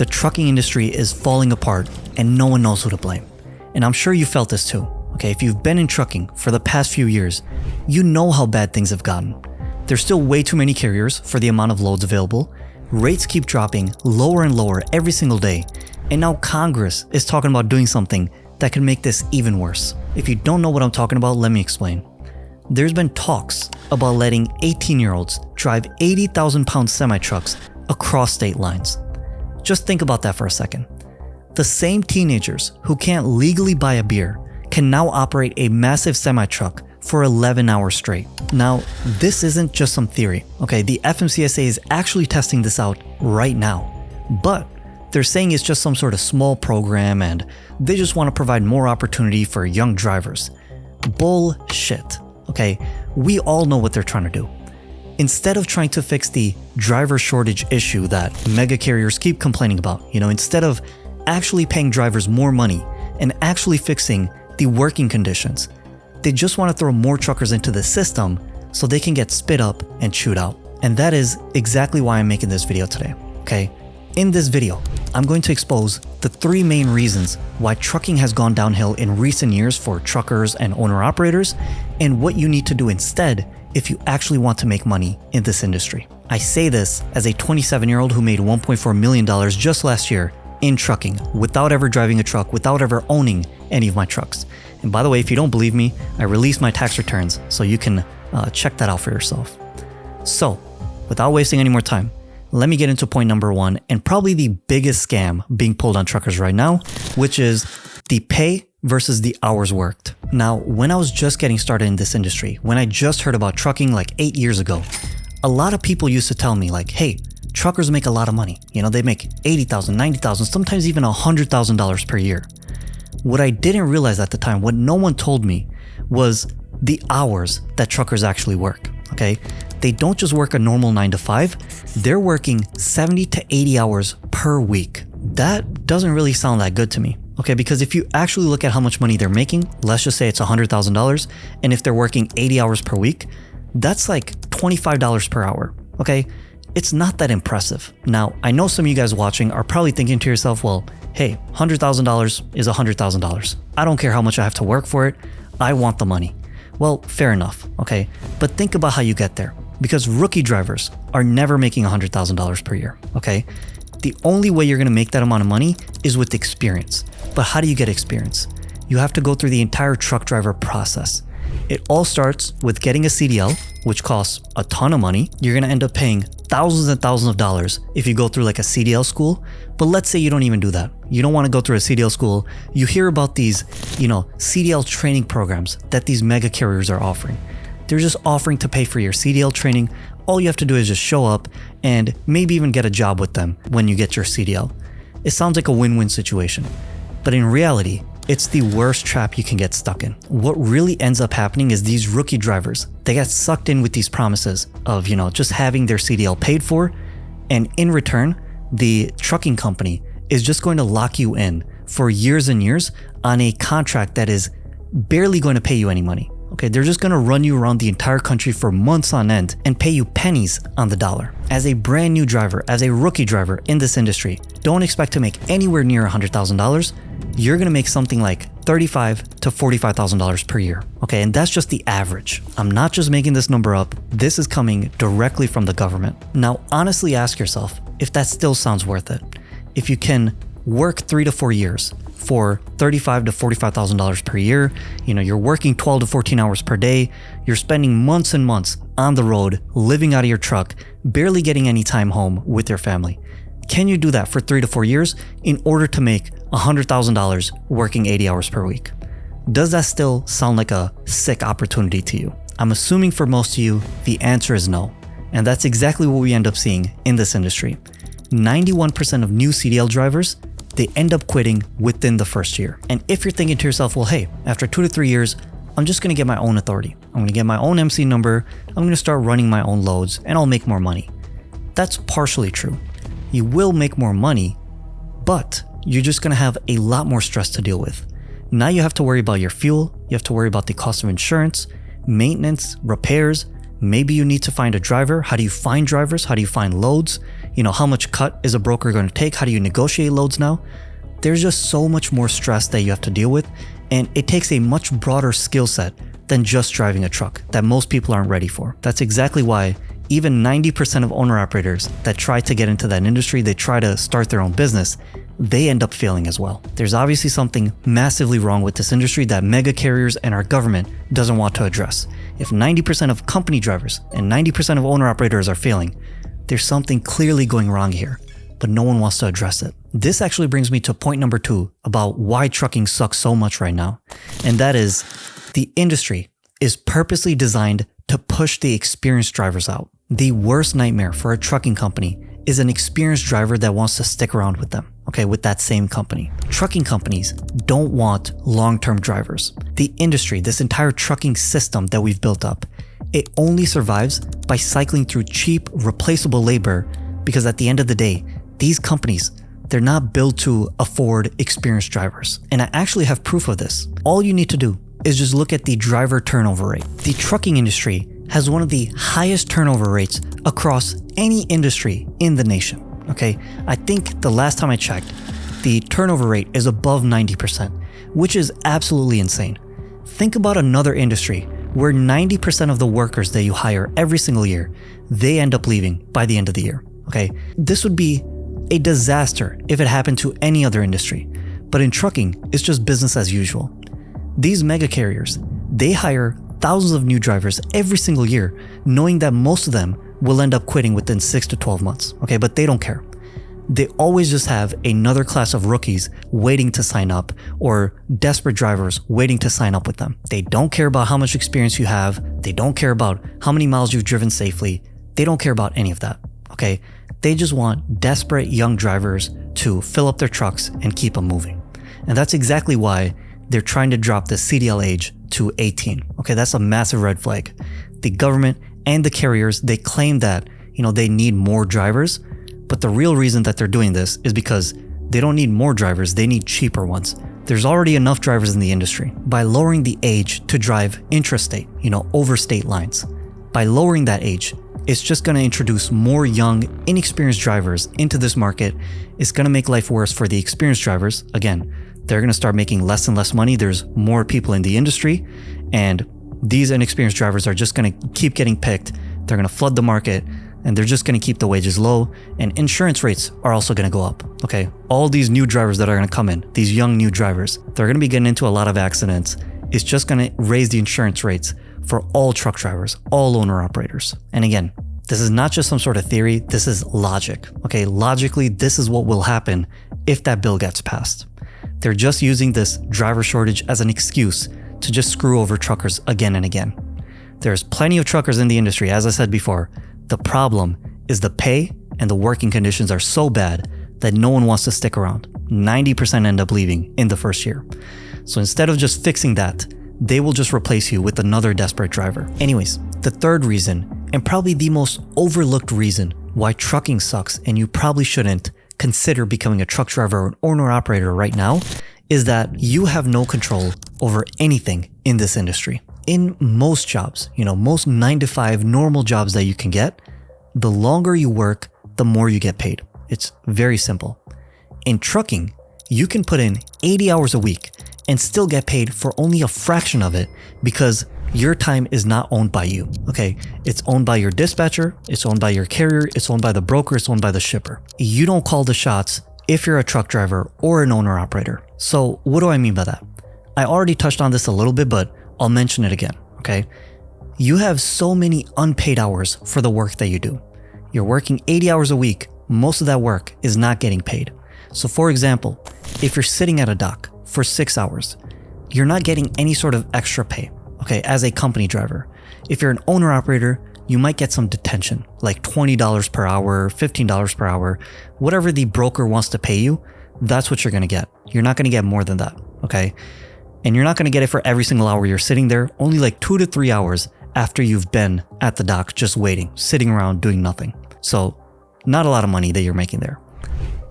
The trucking industry is falling apart and no one knows who to blame. And I'm sure you felt this too. Okay, if you've been in trucking for the past few years, you know how bad things have gotten. There's still way too many carriers for the amount of loads available. Rates keep dropping lower and lower every single day. And now Congress is talking about doing something that could make this even worse. If you don't know what I'm talking about, let me explain. There's been talks about letting 18-year-olds drive 80,000-pound semi-trucks across state lines. Just think about that for a second. The same teenagers who can't legally buy a beer can now operate a massive semi-truck for 11 hours straight. Now, this isn't just some theory, okay? The FMCSA is actually testing this out right now. But they're saying it's just some sort of small program and they just want to provide more opportunity for young drivers. Bullshit, okay? We all know what they're trying to do. Instead of trying to fix the driver shortage issue that mega carriers keep complaining about, instead of actually paying drivers more money and actually fixing the working conditions, they just want to throw more truckers into the system so they can get spit up and chewed out. And that is exactly why I'm making this video today, okay? In this video, I'm going to expose the 3 main reasons why trucking has gone downhill in recent years for truckers and owner-operators, and what you need to do instead if you actually want to make money in this industry. I say this as a 27-year-old who made $1.4 million just last year in trucking without ever driving a truck, without ever owning any of my trucks. And by the way, if you don't believe me, I released my tax returns, so you can check that out for yourself. So, without wasting any more time, let me get into point number 1, and probably the biggest scam being pulled on truckers right now, which is the pay versus the hours worked. Now, when I was just getting started in this industry, when I just heard about trucking like 8 years ago, a lot of people used to tell me like, hey, truckers make a lot of money. They make $80,000, $90,000, sometimes even $100,000 per year. What I didn't realize at the time, what no one told me, was the hours that truckers actually work, okay? They don't just work a normal 9 to 5, they're working 70 to 80 hours per week. That doesn't really sound that good to me, okay? Because if you actually look at how much money they're making, let's just say it's $100,000, and if they're working 80 hours per week, that's like $25 per hour, okay? It's not that impressive. Now, I know some of you guys watching are probably thinking to yourself, well, hey, $100,000 is $100,000. I don't care how much I have to work for it. I want the money. Well, fair enough, okay? But think about how you get there, because rookie drivers are never making $100,000 per year, okay? The only way you're gonna make that amount of money is with experience. But how do you get experience? You have to go through the entire truck driver process. It all starts with getting a CDL, which costs a ton of money. You're gonna end up paying thousands and thousands of dollars if you go through like a CDL school. But let's say you don't even do that. You don't want to go through a CDL school. You hear about these, CDL training programs that these mega carriers are offering. They're just offering to pay for your CDL training. All you have to do is just show up and maybe even get a job with them when you get your CDL. It sounds like a win-win situation, but in reality, it's the worst trap you can get stuck in. What really ends up happening is these rookie drivers, they get sucked in with these promises of, just having their CDL paid for, and in return, the trucking company is just going to lock you in for years and years on a contract that is barely going to pay you any money. Okay, they're just going to run you around the entire country for months on end and pay you pennies on the dollar. As a brand new driver, as a rookie driver in this industry, don't expect to make anywhere near $100,000. You're going to make something like $35,000 to $45,000 per year. Okay, and that's just the average. I'm not just making this number up. This is coming directly from the government. Now, honestly ask yourself if that still sounds worth it. If you can work 3 to 4 years for $35,000 to $45,000 per year, you're working 12 to 14 hours per day, you're spending months and months on the road, living out of your truck, barely getting any time home with your family. Can you do that for 3 to 4 years in order to make $100,000 working 80 hours per week? Does that still sound like a sick opportunity to you? I'm assuming for most of you, the answer is no. And that's exactly what we end up seeing in this industry. 91% of new CDL drivers, they end up quitting within the first year. And if you're thinking to yourself, well, hey, after 2 to 3 years, I'm just gonna get my own authority. I'm gonna get my own MC number, I'm gonna start running my own loads, and I'll make more money. That's partially true. You will make more money, but you're just gonna have a lot more stress to deal with. Now you have to worry about your fuel, you have to worry about the cost of insurance, maintenance, repairs. Maybe you need to find a driver. How do you find drivers? How do you find loads? How much cut is a broker going to take? How do you negotiate loads now? There's just so much more stress that you have to deal with, and it takes a much broader skill set than just driving a truck that most people aren't ready for. That's exactly why even 90% of owner-operators that try to get into that industry, they try to start their own business, they end up failing as well. There's obviously something massively wrong with this industry that mega carriers and our government doesn't want to address. If 90% of company drivers and 90% of owner-operators are failing, there's something clearly going wrong here, but no one wants to address it. This actually brings me to point number 2 about why trucking sucks so much right now, and that is the industry is purposely designed to push the experienced drivers out. The worst nightmare for a trucking company is an experienced driver that wants to stick around with them, with that same company. Trucking companies don't want long-term drivers. The industry, this entire trucking system that we've built up, it only survives by cycling through cheap, replaceable labor, because at the end of the day, these companies, they're not built to afford experienced drivers. And I actually have proof of this. All you need to do is just look at the driver turnover rate. The trucking industry has one of the highest turnover rates across any industry in the nation. I think the last time I checked, the turnover rate is above 90%, which is absolutely insane. Think about another industry where 90% of the workers that you hire every single year, they end up leaving by the end of the year. This would be a disaster if it happened to any other industry, but in trucking, it's just business as usual. These mega carriers, they hire thousands of new drivers every single year, knowing that most of them will end up quitting within 6 to 12 months, but they don't care. They always just have another class of rookies waiting to sign up, or desperate drivers waiting to sign up with them. They don't care about how much experience you have. They don't care about how many miles you've driven safely. They don't care about any of that, They just want desperate young drivers to fill up their trucks and keep them moving. And that's exactly why they're trying to drop the CDL age to 18. That's a massive red flag. The government and the carriers, they claim that, they need more drivers, but the real reason that they're doing this is because they don't need more drivers, they need cheaper ones. There's already enough drivers in the industry. By lowering the age to drive intrastate, over state lines, by lowering that age, it's just going to introduce more young, inexperienced drivers into this market. It's going to make life worse for the experienced drivers. Again, they're going to start making less and less money. There's more people in the industry, and these inexperienced drivers are just going to keep getting picked. They're going to flood the market, and they're just going to keep the wages low, and insurance rates are also going to go up. All these new drivers that are going to come in, these young new drivers, they're going to be getting into a lot of accidents. It's just going to raise the insurance rates for all truck drivers, all owner operators. And again, this is not just some sort of theory, this is logic. Logically, this is what will happen if that bill gets passed. They're just using this driver shortage as an excuse to just screw over truckers again and again. There's plenty of truckers in the industry, as I said before. The problem is the pay and the working conditions are so bad that no one wants to stick around. 90% end up leaving in the first year. So instead of just fixing that, they will just replace you with another desperate driver. Anyways, the third reason, and probably the most overlooked reason why trucking sucks and you probably shouldn't consider becoming a truck driver or an owner operator right now, is that you have no control over anything in this industry. In most jobs, most 9-to-5 normal jobs that you can get, the longer you work, the more you get paid. It's very simple. In trucking, you can put in 80 hours a week and still get paid for only a fraction of it because your time is not owned by you. It's owned by your dispatcher, it's owned by your carrier, it's owned by the broker, it's owned by the shipper. You don't call the shots if you're a truck driver or an owner operator. So what do I mean by that? I already touched on this a little bit, but I'll mention it again. You have so many unpaid hours for the work that you do. You're working 80 hours a week. Most of that work is not getting paid. So for example, if you're sitting at a dock for 6 hours, you're not getting any sort of extra pay, as a company driver. If you're an owner operator, you might get some detention, like $20 per hour, $15 per hour, whatever the broker wants to pay you, that's what you're going to get. You're not going to get more than that, And you're not going to get it for every single hour you're sitting there, only like 2 to 3 hours after you've been at the dock just waiting, sitting around doing nothing. So not a lot of money that you're making there.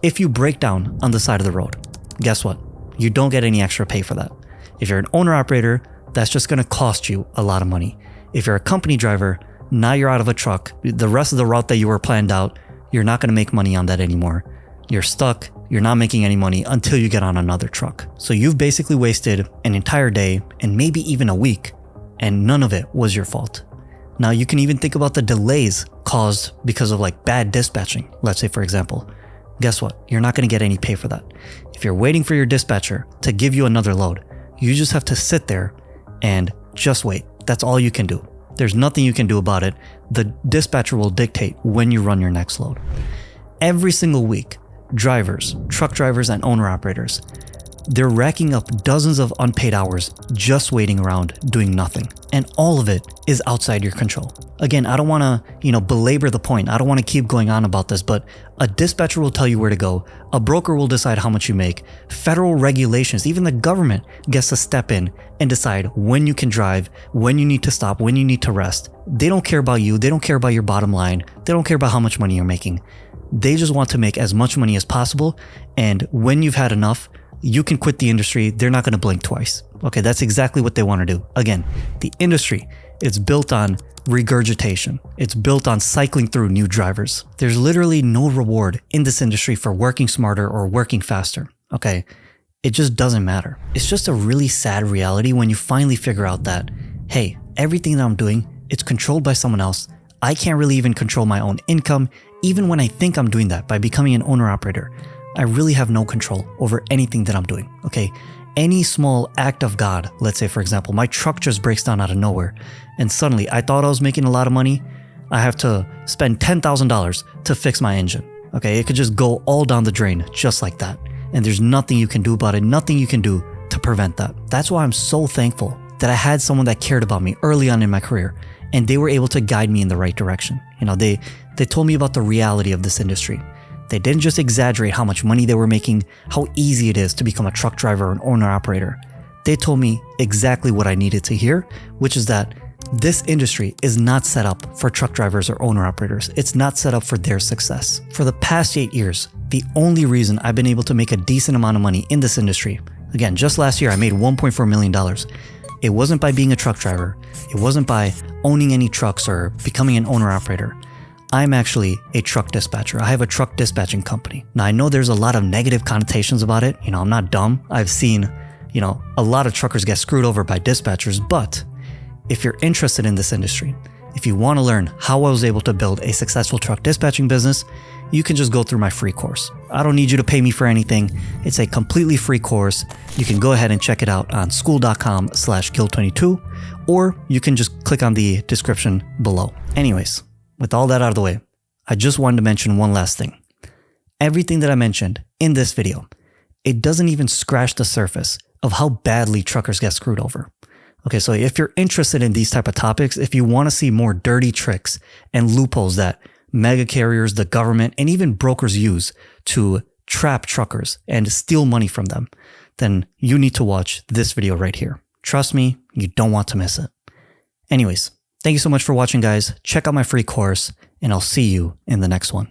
If you break down on the side of the road, guess what? You don't get any extra pay for that. If you're an owner operator, that's just going to cost you a lot of money. If you're a company driver, now you're out of a truck. The rest of the route that you were planned out, you're not going to make money on that anymore. You're stuck. You're not making any money until you get on another truck. So you've basically wasted an entire day and maybe even a week, and none of it was your fault. Now you can even think about the delays caused because of like bad dispatching. Let's say, for example, guess what? You're not going to get any pay for that. If you're waiting for your dispatcher to give you another load, you just have to sit there and just wait. That's all you can do. There's nothing you can do about it. The dispatcher will dictate when you run your next load. Every single week, drivers, truck drivers, and owner operators, they're racking up dozens of unpaid hours just waiting around doing nothing. And all of it is outside your control. Again, I don't want to, belabor the point. I don't want to keep going on about this, but a dispatcher will tell you where to go. A broker will decide how much you make. Federal regulations, even the government gets to step in and decide when you can drive, when you need to stop, when you need to rest. They don't care about you. They don't care about your bottom line. They don't care about how much money you're making. They just want to make as much money as possible. And when you've had enough, you can quit the industry. They're not going to blink twice. Okay, that's exactly what they want to do. Again, the industry, it's built on regurgitation. It's built on cycling through new drivers. There's literally no reward in this industry for working smarter or working faster. Okay, it just doesn't matter. It's just a really sad reality when you finally figure out that, hey, everything that I'm doing, it's controlled by someone else. I can't really even control my own income. Even when I think I'm doing that by becoming an owner operator, I really have no control over anything that I'm doing, okay? Any small act of God, let's say for example, my truck just breaks down out of nowhere and suddenly I thought I was making a lot of money. I have to spend $10,000 to fix my engine, okay? It could just go all down the drain just like that. And there's nothing you can do about it, nothing you can do to prevent that. That's why I'm so thankful that I had someone that cared about me early on in my career and they were able to guide me in the right direction. They told me about the reality of this industry. They didn't just exaggerate how much money they were making, how easy it is to become a truck driver or an owner operator. They told me exactly what I needed to hear, which is that this industry is not set up for truck drivers or owner operators. It's not set up for their success. For the past 8 years, the only reason I've been able to make a decent amount of money in this industry, again, just last year I made $1.4 million. It wasn't by being a truck driver. It wasn't by owning any trucks or becoming an owner operator. I'm actually a truck dispatcher. I have a truck dispatching company. Now, I know there's a lot of negative connotations about it. I'm not dumb. I've seen, a lot of truckers get screwed over by dispatchers. But if you're interested in this industry, if you want to learn how I was able to build a successful truck dispatching business, you can just go through my free course. I don't need you to pay me for anything. It's a completely free course. You can go ahead and check it out on school.com/guild22, or you can just click on the description below. Anyways, with all that out of the way, I just wanted to mention one last thing. Everything that I mentioned in this video, it doesn't even scratch the surface of how badly truckers get screwed over. Okay, so if you're interested in these type of topics, if you want to see more dirty tricks and loopholes that mega carriers, the government, and even brokers use to trap truckers and steal money from them, then you need to watch this video right here. Trust me, you don't want to miss it. Anyways, thank you so much for watching, guys. Check out my free course, and I'll see you in the next one.